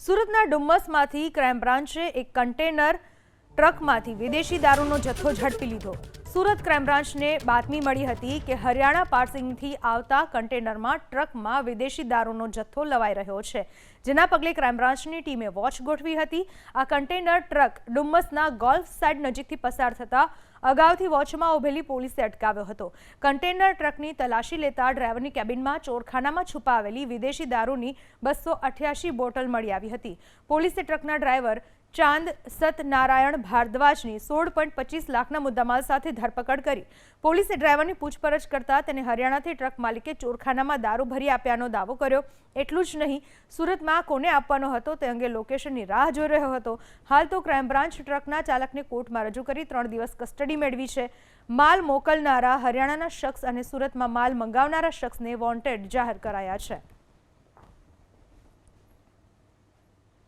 સુરતના ડુમ્મસમાંથી ક્રાઇમ બ્રાન્ચે એક કન્ટેનર ટ્રકમાંથી વિદેશી દારૂનો જથ્થો ઝડપી લીધો। સુરત ક્રાઇમ બ્રાન્ચને બાતમી મળી હતી કે હરિયાણા પાસિંગથી આવતા કન્ટેનરમાં ટ્રકમાં વિદેશી દારૂનો જથ્થો લવાઈ રહ્યો છે, જેના પગલે ક્રાઇમ બ્રાન્ચની ટીમે વોચ ગોઠવી હતી। આ કન્ટેનર ટ્રક ડુમ્મસના ગોલ્ફ સાઇડ નજીકથી પસાર થતા અગાઉથી વોચમાં ઉભેલી પોલીસે અટકાવ્યો હતો। કન્ટેનર ટ્રકની તલાશી લેતા ડ્રાઈવરની કેબિનમાં ચોરખાનામાં છુપાવેલી વિદેશી દારૂની 288 બોટલ મળી આવી હતી। પોલીસે ટ્રકના ડ્રાઈવર ચાંદ સતનારાયણ ભારદ્વાજની 16.25 લાખના મુદ્દામાલ સાથે ધરપકડ કરી। પોલીસે ડ્રાઈવરની પૂછપરછ કરતા તેને હરિયાણાથી ટ્રક માલિકે ચોરખાનામાં દારૂ ભરી આપ્યાનો દાવો કર્યો। એટલું જ નહીં, સુરતમાં કોને આપવાનો હતો તે અંગે લોકેશનની રાહ જોઈ રહ્યો હતો। હાલ તો ક્રાઇમ બ્રાન્ચ ટ્રકના ચાલકને કોર્ટમાં રજૂ કરી 3 દિવસ કસ્ટડી મેળવી છે। માલ મોકલનારા હરિયાણાના શખ્સ અને સુરતમાં માલ મંગાવનારા શખ્સને વોન્ટેડ જાહેર કરાયા છે।